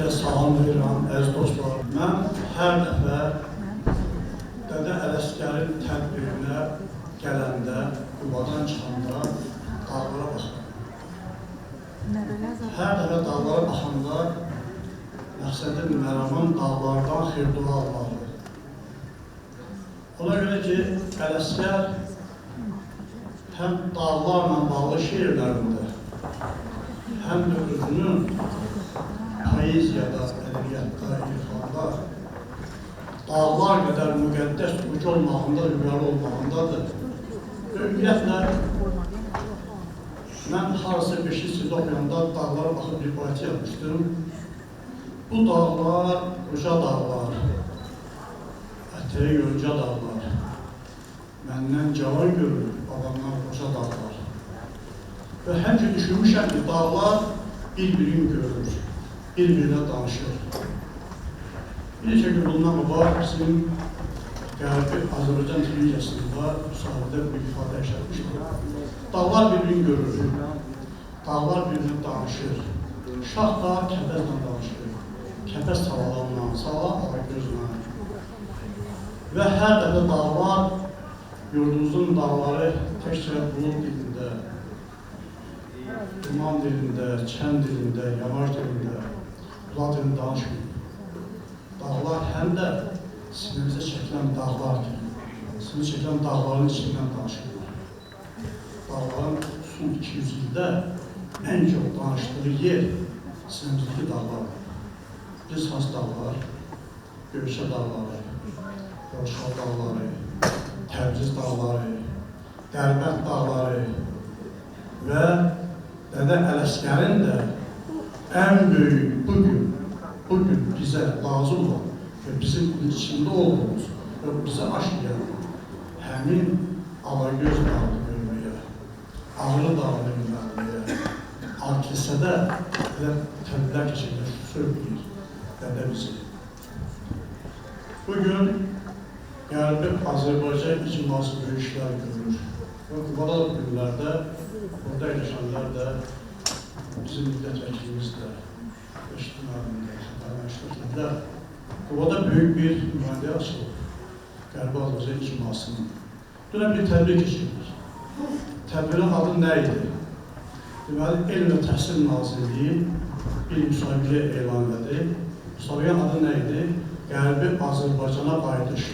Sizə salam verirəm, əziz dostlar. Mən hər dəfə Dədə Ələsgərin tədbirinə gələndə, Qubadan çıxanda dağlara baxıram. Hər dəfə dağlara baxanda məqsədim, məramım dağlardan xeyr-dua almaqdır. Ona görə ki, Ələsgər həm dağlarla bağlı şeirlərində, həm də özünün poeziyada, ədəbiyyatda, irfanda dağlar qədər müqəddəs uc olmağında, rüyalı olmağındadır. Ümumiyyətlə, mən harası 5-ci sinifdə oxuyanda dağlara baxıb bir poeti yapmışdım. Bu dağlar, uca dağlar, ətəyi yonca dağlar, məndən cavan görür, babamdan uca dağlar. Və həmçə düşünmüşəm ki, dağlar bir-birini görür, bir-birinə danışır. Bir neçə gün bundan qabaq bizim Qərbi Azərbaycan televiziyasında müsahibədə bir ifadə işlətmişdir. Dağlar bir-birini görür, dağlar bir-birini danışır. Şah da kəpəzlə danışır, kəpəz sağalanla, sağalan Ağagözlə. Və hər dəfə dağlar, yurdumuzun dağları təkcə bulud dilində, duman dilində, çən dilində, yamaç dilində, Ulan dilində danışmıyor. Dağlar həm də sinimizə çəkilən dağlar kimi, sinimizə çəkilən dağların içindən danışırlar. Dağların son 200 ildə ən çox danışdığı yer sinimizdəki dağlardır. Biz Has dağlar, Göyçə dağları, Qorşal dağları, Təbriz dağları, Dərbənd dağları və Dədə Ələsgərin də ən böyük bugün bizə lazım olan və bizim içində olduğumuz və bizə aşlayan həmin Ağagöz dağını görməyə, Ağrı dağını görməyə, Arkilisədə elə tədbirlər keçirdir, söyləyir Dədə bizi. Bugün Qərbi Azərbaycan icması böyük işlər görür və Qubada günlərdə burada yaşayanlar da bizim millət vəkilimiz də, eşitmələrində, xəbərləşdirilər. Qubada böyük bir nümayəndə açılıb, Qərbi Azərbaycan icmasının. Dünən bir tədbir keçirilir. Tədbirin adı nə idi? Deməli, Elm və Təhsil Nazirliyi bir müsabiqə elan edir. Müsabiqənin adı nə idi? Qərbi Azərbaycana qayıdış.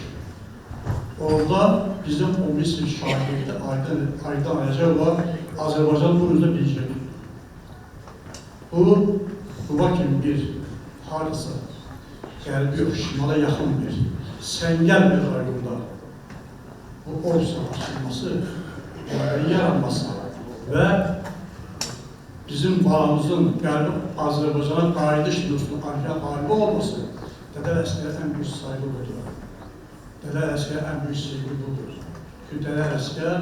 Orada bizim 11 sinif şahidi Aydan Əcəbova Azərbaycan bu üzrə bilgilir. Bu, Quba kimi bir harisa, qərbi yox, şimala yaxın bir, səngər bir rayonda bu ordusun açılması, yaranması və bizim bağımızın qərbi Azərbaycana qayıdış dostunun arxaya qalibi olması Dədə Ələsgərə ən böyük saygı budur. Dədə Ələsgərə ən böyük sevgi budur. Çünki Dədə Ələsgər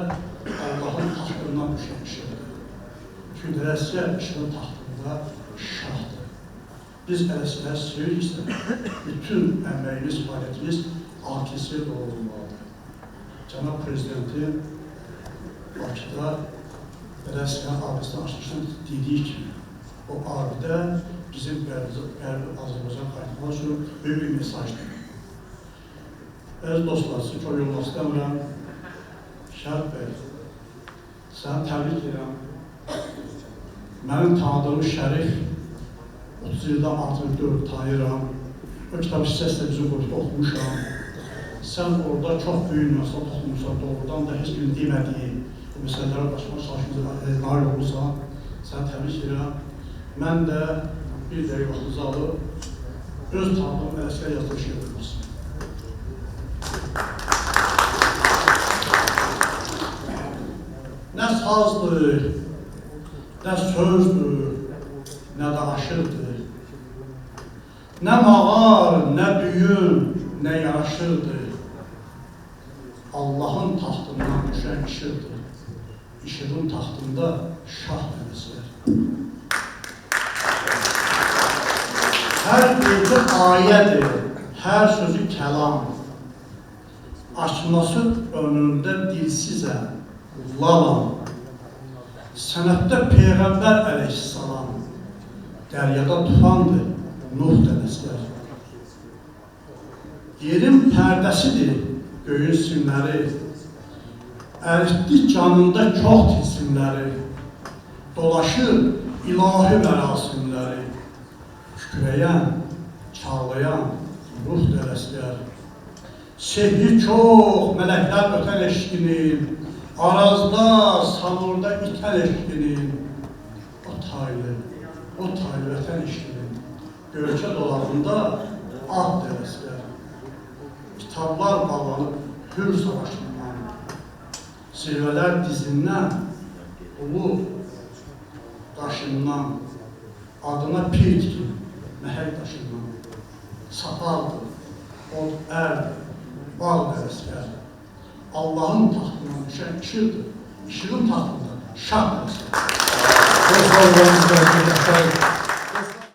Allahın taxtından düşənmişdir. Çünki Dədə Ələsgər işinin taxtında şahdır. Biz Ələsgərə seviriksə, bütün əməyimiz, fəaliyyətimiz akisiyə doğru olmalıdır. Cənab Prezidentin Bakıda Dədə Ələsgərin abidəsini açılışını dediyi kimi, o abidə bizim Qərbi Azərbaycan qayıtmaq üçün böyük bir mesajdır. Əziz dostlar, sizi çox yolmaq istəmirəm. Şərif bəy, səni təbrik edirəm. Mənim tanıdığım Şərif 30 ildən artıq tanıyıram. O kitab hissəsində bizim qrupda oxumuşam. Sən orada çox böyük məsələ toxunmuşsan, doğrudan da heç birini demədiyi bu məsələlərə başlamaq çalışmıza nail olursan, səni təbrik edirəm. Mən də bir dəqiq vaxtınızı alıb öz tanıdığım Ələsgər yazılışı yapılmasın. Nə sazdır, nə sözdür, nə də aşırdır. Nə mağar, nə düyün, nə yaraşırdır. Allahın taxtından düşən işirdir. İşirin taxtında şah nəvəsilər. Hər birdə ayədir, hər sözü kəlam. Açması önündə dilsizəm, lalam. Sənətdə Peyğəmbər əleyhissalam, dəryada tufandır, Nuh dənəskər. Yerin pərdəsidir göyün simləri, əritdi canında çox tilsimləri, dolaşır ilahi mərasimləri, kükrəyən, çağlayan ruh dənəskər. Sehri çox mələklər ötən eşqinin, arazda, samurda itən eşqinin, o taylı vətən eşqinin, gölçə dolabında ah dənəskər. Kitablar bağlanıb hür savaşından, zirvələr dizindən, ulu daşından, adına pir tikin, məhəl daşından, sapaldır, od ərdir, bal dənəskər. Allahın taxtından düşən işıqdır, işığın taxtında şah dənəskər.